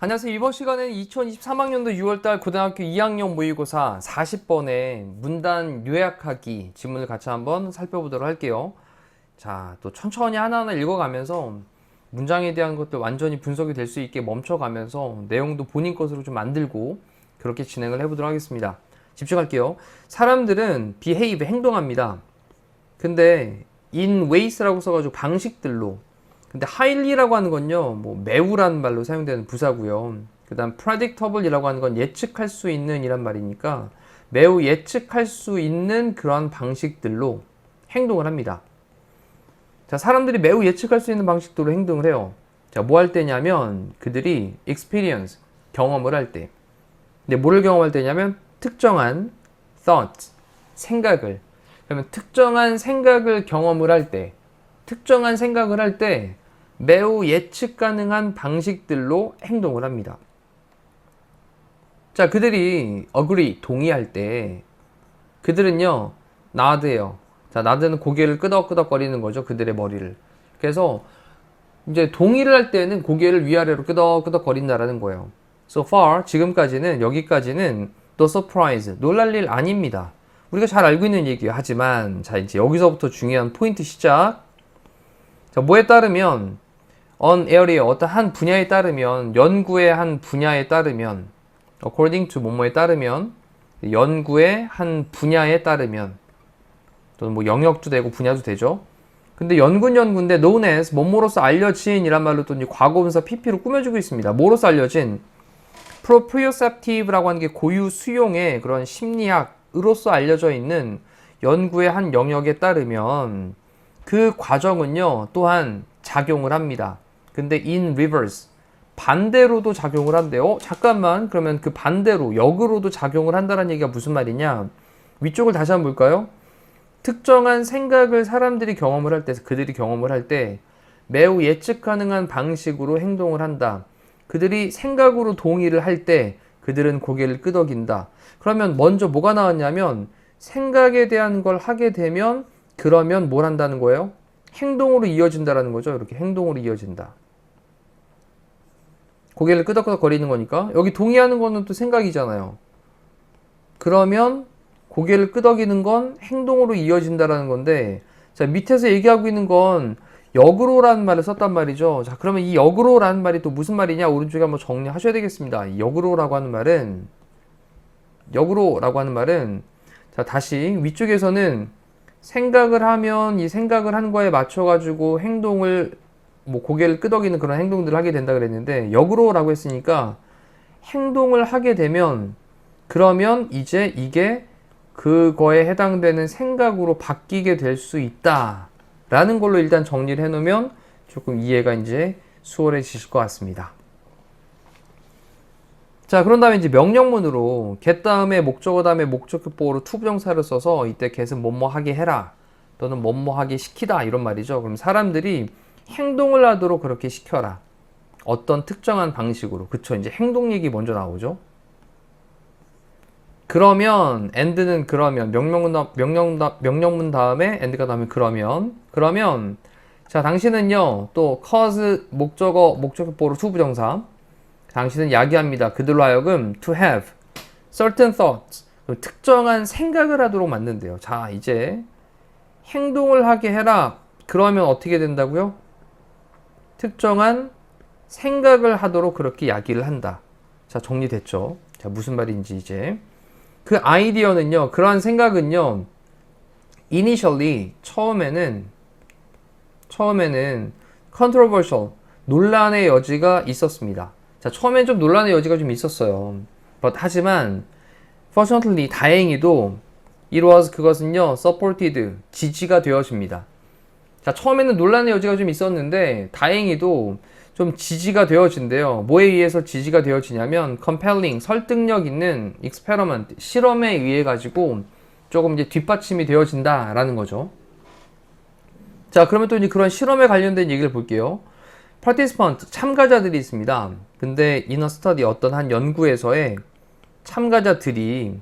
안녕하세요. 이번 시간에는 2023학년도 6월달 고등학교 2학년 모의고사 40번의 문단 요약하기 지문을 같이 한번 살펴보도록 할게요. 자, 또 천천히 하나하나 읽어가면서 문장에 대한 것들 완전히 분석이 될 수 있게 멈춰가면서 내용도 본인 것으로 좀 만들고 그렇게 진행을 해보도록 하겠습니다. 집중할게요. 사람들은 behave, 행동합니다. 근데 in ways라고 써가지고 방식들로, 근데 highly라고 하는 건요, 뭐 매우라는 말로 사용되는 부사고요. 그 다음 predictable이라고 하는 건 예측할 수 있는 이란 말이니까 매우 예측할 수 있는 그런 방식들로 행동을 합니다. 자, 사람들이 매우 예측할 수 있는 방식들로 행동을 해요. 자, 뭐 할 때냐면 그들이 experience, 경험을 할 때. 근데 뭐를 경험할 때냐면 특정한 thought, 생각을. 그러면 특정한 생각을 경험을 할 때, 특정한 생각을 할 때 매우 예측 가능한 방식들로 행동을 합니다. 자, 그들이 agree, 동의할 때 그들은요, nod해요. 자, nod는 고개를 끄덕끄덕거리는 거죠. 그들의 머리를. 그래서 이제 동의를 할 때는 고개를 위아래로 끄덕끄덕거린다라는 거예요. So far, 지금까지는, 여기까지는 the surprise, 놀랄 일 아닙니다. 우리가 잘 알고 있는 얘기예요. 하지만 자, 이제 여기서부터 중요한 포인트 시작. 자, 뭐에 따르면 on area, 어떤 한 분야에 따르면, 연구의 한 분야에 따르면, according to 뭐뭐에 따르면, 연구의 한 분야에 따르면, 또는 뭐 영역도 되고 분야도 되죠. 근데 연구인데 known as 뭐뭐로서 알려진 이란 말로 또 이제 과거분사 pp로 꾸며주고 있습니다. 뭐로서 알려진? proprioceptive라고 하는 게 고유 수용의 그런 심리학으로서 알려져 있는 연구의 한 영역에 따르면 그 과정은요, 또한 작용을 합니다. 근데 in reverse, 반대로도 작용을 한대요. 잠깐만, 그러면 그 반대로, 역으로도 작용을 한다는 얘기가 무슨 말이냐? 위쪽을 다시 한번 볼까요? 특정한 생각을 사람들이 경험을 할 때, 그들이 경험을 할 때 매우 예측 가능한 방식으로 행동을 한다. 그들이 생각으로 동의를 할 때 그들은 고개를 끄덕인다. 그러면 먼저 뭐가 나왔냐면 생각에 대한 걸 하게 되면 그러면 뭘 한다는 거예요? 행동으로 이어진다라는 거죠. 이렇게 행동으로 이어진다. 고개를 끄덕끄덕 거리는 거니까 여기 동의하는 거는 또 생각이잖아요. 그러면 고개를 끄덕이는 건 행동으로 이어진다라는 건데, 자, 밑에서 얘기하고 있는 건 역으로라는 말을 썼단 말이죠. 자, 그러면 이 역으로라는 말이 또 무슨 말이냐? 오른쪽에 한번 정리하셔야 되겠습니다. 이 역으로라고 하는 말은, 자, 다시 위쪽에서는 생각을 하면 이 생각을 한 거에 맞춰가지고 행동을, 뭐 고개를 끄덕이는 그런 행동들을 하게 된다 그랬는데, 역으로라고 했으니까 행동을 하게 되면 그러면 이제 이게 그거에 해당되는 생각으로 바뀌게 될 수 있다 라는 걸로 일단 정리를 해 놓으면 조금 이해가 이제 수월해지실 것 같습니다. 자, 그런 다음에 이제 명령문으로 get 다음에 목적어 다음에 목적격보로 to 부정사를 써서 이때 get은 뭐뭐 하게 해라 또는 뭐뭐 하게 시키다 이런 말이죠. 그럼 사람들이 행동을 하도록 그렇게 시켜라. 어떤 특정한 방식으로. 그쵸, 이제 행동 얘기 먼저 나오죠. 그러면 and는 그러면, 명령문 다음에 and가 다음에 그러면 자, 당신은요 또 cause 목적어 목적격보로 to 부정사, 당신은 야기합니다. 그들로 하여금 to have certain thoughts, 특정한 생각을 하도록 만든대요. 자, 이제 행동을 하게 해라. 그러면 어떻게 된다고요? 특정한 생각을 하도록 그렇게 야기를 한다. 자, 정리됐죠? 자, 무슨 말인지 이제 그 아이디어는요, 그러한 생각은요, initially, 처음에는 controversial, 논란의 여지가 있었습니다. 자, 처음엔 좀 논란의 여지가 좀 있었어요. 하지만, fortunately, 다행히도, 그것은요, supported, 지지가 되어집니다. 자, 처음에는 논란의 여지가 좀 있었는데, 다행히도 좀 지지가 되어진대요. 뭐에 의해서 지지가 되어지냐면 compelling, 설득력 있는 experiment, 실험에 의해 가지고 조금 이제 뒷받침이 되어진다라는 거죠. 자, 그러면 또 이제 그런 실험에 관련된 얘기를 볼게요. participant, 참가자들이 있습니다. 근데 in a study, 어떤 한 연구에서의 참가자들이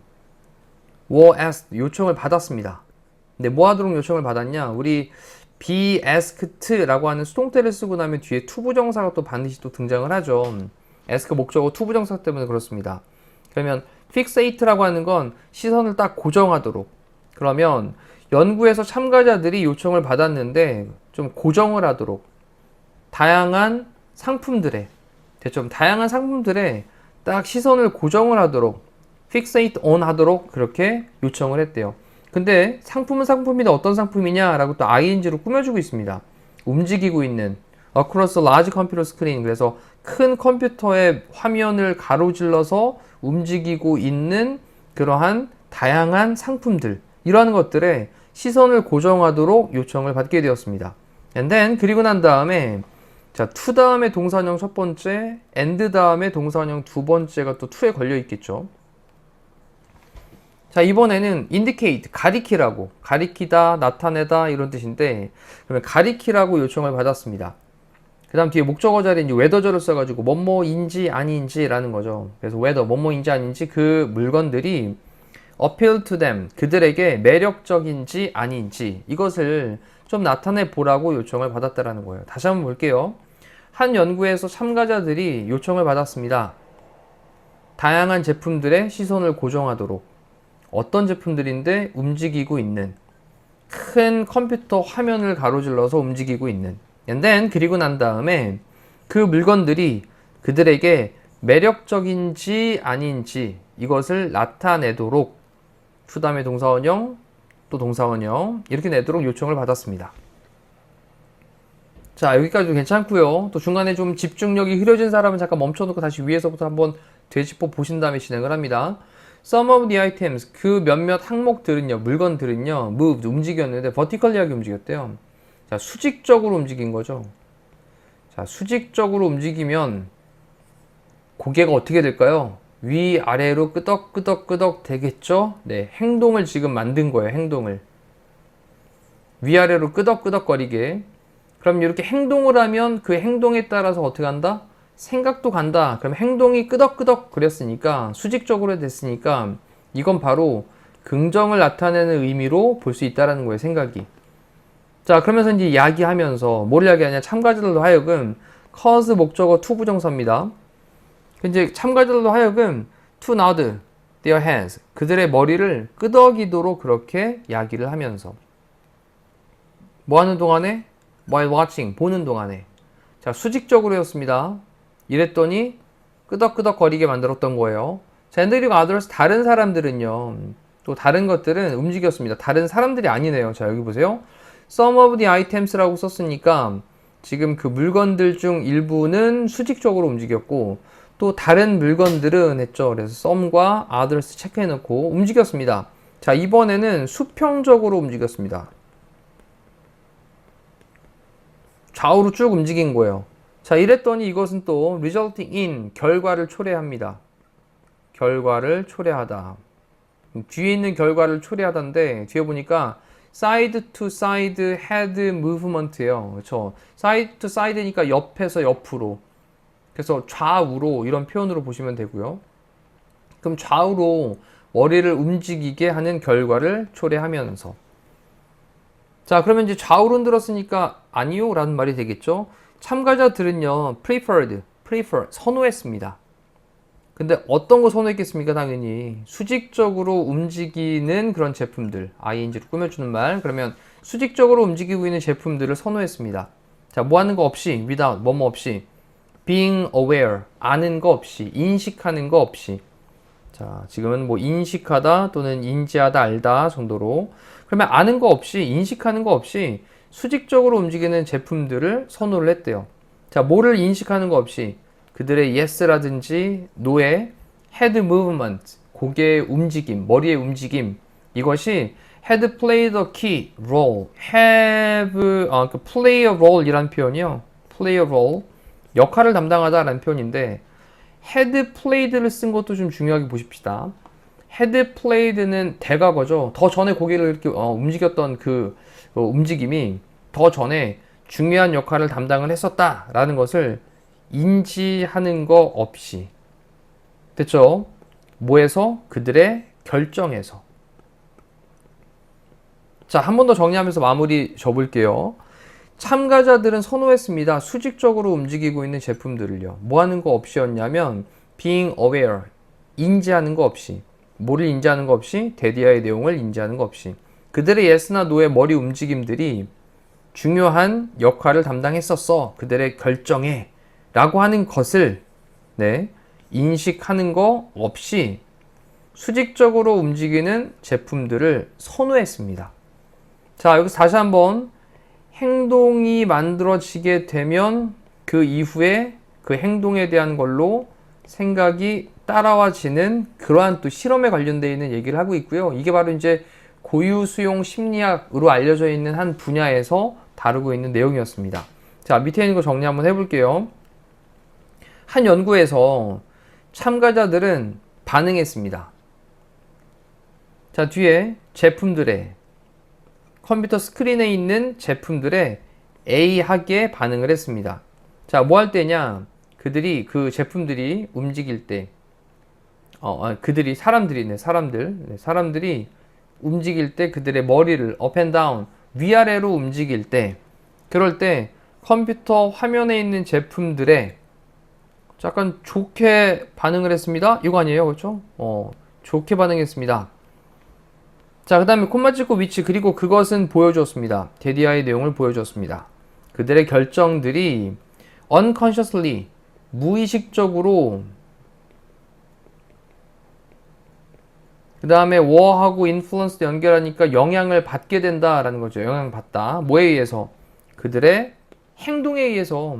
were asked, 요청을 받았습니다. 근데 뭐 하도록 요청을 받았냐? 우리 be asked라고 하는 수동태를 쓰고 나면 뒤에 투부정사가 또 반드시 또 등장을 하죠. ask 목적어 투부정사 때문에 그렇습니다. 그러면 fixate라고 하는 건 시선을 딱 고정하도록. 그러면 연구에서 참가자들이 요청을 받았는데 좀 고정을 하도록 다양한 상품들에 됐죠? 다양한 상품들에 딱 시선을 고정을 하도록 fixate on 하도록 그렇게 요청을 했대요. 근데 상품은 상품인데 어떤 상품이냐라고 또 ing로 꾸며주고 있습니다. 움직이고 있는 across a large computer screen, 그래서 큰 컴퓨터의 화면을 가로질러서 움직이고 있는 그러한 다양한 상품들, 이러한 것들에 시선을 고정하도록 요청을 받게 되었습니다. And then 그리고 난 다음에 자, to 다음에 동사원형 첫 번째, and 다음에 동사원형 두 번째가 또 to에 걸려 있겠죠. 자, 이번에는 indicate, 가리키라고, 가리키다, 나타내다 이런 뜻인데, 그러면 가리키라고 요청을 받았습니다. 그 다음 뒤에 목적어 자리에 이제 whether절을 써가지고 뭐뭐인지 아닌지라는 거죠. 그래서 whether, 뭐뭐인지 아닌지 그 물건들이 appeal to them, 그들에게 매력적인지 아닌지 이것을 좀 나타내 보라고 요청을 받았다라는 거예요. 다시 한번 볼게요. 한 연구에서 참가자들이 요청을 받았습니다. 다양한 제품들의 시선을 고정하도록. 어떤 제품들인데 움직이고 있는, 큰 컴퓨터 화면을 가로질러서 움직이고 있는. And then 그리고 난 다음에 그 물건들이 그들에게 매력적인지 아닌지 이것을 나타내도록 to 다음에 동사원형 또 동사원형 이렇게 내도록 요청을 받았습니다. 자, 여기까지도 괜찮고요. 또 중간에 좀 집중력이 흐려진 사람은 잠깐 멈춰놓고 다시 위에서부터 한번 되짚어 보신 다음에 진행을 합니다. Some of the items, 그 몇몇 항목들은요, 물건들은요, moved, 움직였는데 vertically하게 움직였대요. 자, 수직적으로 움직인 거죠. 자, 수직적으로 움직이면 고개가 어떻게 될까요? 위아래로 끄덕끄덕끄덕 되겠죠? 네, 행동을 지금 만든 거예요, 행동을. 위아래로 끄덕끄덕거리게. 그럼 이렇게 행동을 하면 그 행동에 따라서 어떻게 한다? 생각도 간다. 그럼 행동이 끄덕끄덕 그렸으니까, 수직적으로 됐으니까 이건 바로 긍정을 나타내는 의미로 볼 수 있다는 거예요, 생각이. 자, 그러면서 이제 이야기하면서 뭘 이야기하냐? 참가자들로 하여금 cause 목적어 to 부정사입니다. 이제 참가자들로 하여금 to nod their heads, 그들의 머리를 끄덕이도록 그렇게 이야기를 하면서 뭐 하는 동안에? while watching, 보는 동안에. 자, 수직적으로였습니다. 이랬더니 끄덕끄덕 거리게 만들었던 거예요. 자, and 그리고 others, 다른 사람들은요, 또 다른 것들은 움직였습니다. 다른 사람들이 아니네요. 자, 여기 보세요. Some of the items라고 썼으니까 지금 그 물건들 중 일부는 수직적으로 움직였고 또 다른 물건들은 했죠. 그래서 some과 others 체크해 놓고 움직였습니다. 자, 이번에는 수평적으로 움직였습니다. 좌우로 쭉 움직인 거예요. 자, 이랬더니 이것은 또 resulting in, 결과를 초래합니다. 결과를 초래하다. 뒤에 있는 결과를 초래하다인데 뒤에 보니까 side to side head movement예요. 그렇죠? side to side니까 옆에서 옆으로. 그래서 좌우로 이런 표현으로 보시면 되고요. 그럼 좌우로 머리를 움직이게 하는 결과를 초래하면서. 자, 그러면 이제 좌우로 흔들었으니까 아니요 라는 말이 되겠죠. 참가자들은요, prefer, 선호했습니다. 근데 어떤 거 선호했겠습니까? 당연히 수직적으로 움직이는 그런 제품들, ing로 꾸며주는 말. 그러면 수직적으로 움직이고 있는 제품들을 선호했습니다. 자, 뭐 하는 거 없이, without, 뭐뭐 없이, being aware, 아는 거 없이, 인식하는 거 없이. 자, 지금은 뭐 인식하다 또는 인지하다, 알다 정도로. 그러면 아는 거 없이, 인식하는 거 없이 수직적으로 움직이는 제품들을 선호를 했대요. 자, 뭐를 인식하는 거 없이 그들의 yes라든지 no의 head movement, 고개의 움직임, 머리의 움직임, 이것이 had played a key role, play a role 이란 표현이요. play a role, 역할을 담당하다 라는 표현인데 had played를 쓴 것도 좀 중요하게 보십시다. had played는 대과거죠. 더 전에 고개를 이렇게 움직였던 그 움직임이 더 전에 중요한 역할을 담당을 했었다라는 것을 인지하는 거 없이. 됐죠? 뭐에서? 그들의 결정에서. 자, 한 번 더 정리하면서 마무리 접을게요. 참가자들은 선호했습니다. 수직적으로 움직이고 있는 제품들을요. 뭐 하는 거 없이였냐면 being aware, 인지하는 거 없이, 뭐를 인지하는 거 없이, 데디아의 내용을 인지하는 거 없이 그들의 yes나 no의 머리 움직임들이 중요한 역할을 담당했었어. 그들의 결정에 라고 하는 것을 인식하는 거 없이 수직적으로 움직이는 제품들을 선호했습니다. 자, 여기서 다시 한번 행동이 만들어지게 되면 그 이후에 그 행동에 대한 걸로 생각이 따라와지는 그러한 또 실험에 관련되어 있는 얘기를 하고 있고요. 이게 바로 이제 고유수용 심리학으로 알려져 있는 한 분야에서 다루고 있는 내용이었습니다. 자, 밑에 있는 거 정리 한번 해볼게요. 한 연구에서 참가자들은 반응했습니다. 자, 뒤에 제품들의 컴퓨터 스크린에 있는 제품들의 A하게 반응을 했습니다. 자, 뭐 할 때냐? 그들이 그 제품들이 움직일 때, 사람들이 움직일 때 그들의 머리를 up and down, 위아래로 움직일 때, 그럴 때 컴퓨터 화면에 있는 제품들에 약간 좋게 반응을 했습니다. 이거 아니에요, 그렇죠? 좋게 반응했습니다. 자, 그 다음에 콤마 찍고 위치, 그리고 그것은 보여주었습니다. 데디아의 내용을 보여주었습니다. 그들의 결정들이 unconsciously, 무의식적으로, 그 다음에 were하고 influence 연결하니까 영향을 받게 된다라는 거죠. 영향받다. 뭐에 의해서? 그들의 행동에 의해서.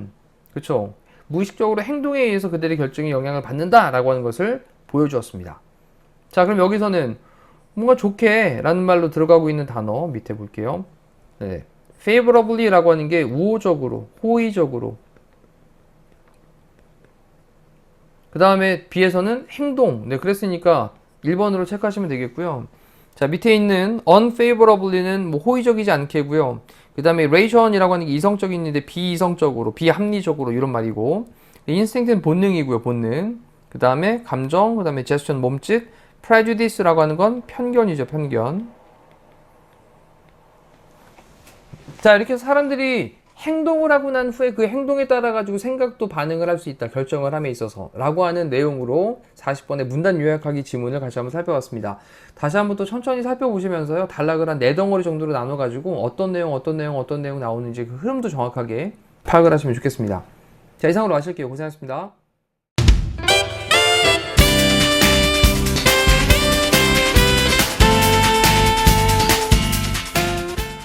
그쵸? 무의식적으로 행동에 의해서 그들의 결정이 영향을 받는다라고 하는 것을 보여주었습니다. 자, 그럼 여기서는 뭔가 좋게 라는 말로 들어가고 있는 단어 밑에 볼게요. favorably 라고 하는 게 우호적으로, 호의적으로. 그 다음에 B에서는 행동. 그랬으니까 1번으로 체크하시면 되겠고요. 자, 밑에 있는 unfavorably는 뭐 호의적이지 않게고요. 그 다음에 ration이라고 하는 게 이성적인데 비이성적으로, 비합리적으로 이런 말이고, instinct는 본능이고요, 본능. 그 다음에 감정, 그 다음에 gesture, 몸짓, prejudice라고 하는 건 편견이죠, 편견. 자, 이렇게 해서 사람들이 행동을 하고 난 후에 그 행동에 따라 가지고 생각도 반응을 할 수 있다, 결정을 함에 있어서 라고 하는 내용으로 40번의 문단 요약하기 지문을 같이 한번 살펴봤습니다. 다시 한번 또 천천히 살펴보시면서요, 단락을 한 4덩어리 정도로 나눠 가지고 어떤 내용 나오는지 그 흐름도 정확하게 파악을 하시면 좋겠습니다. 자, 이상으로 마칠게요. 고생하셨습니다.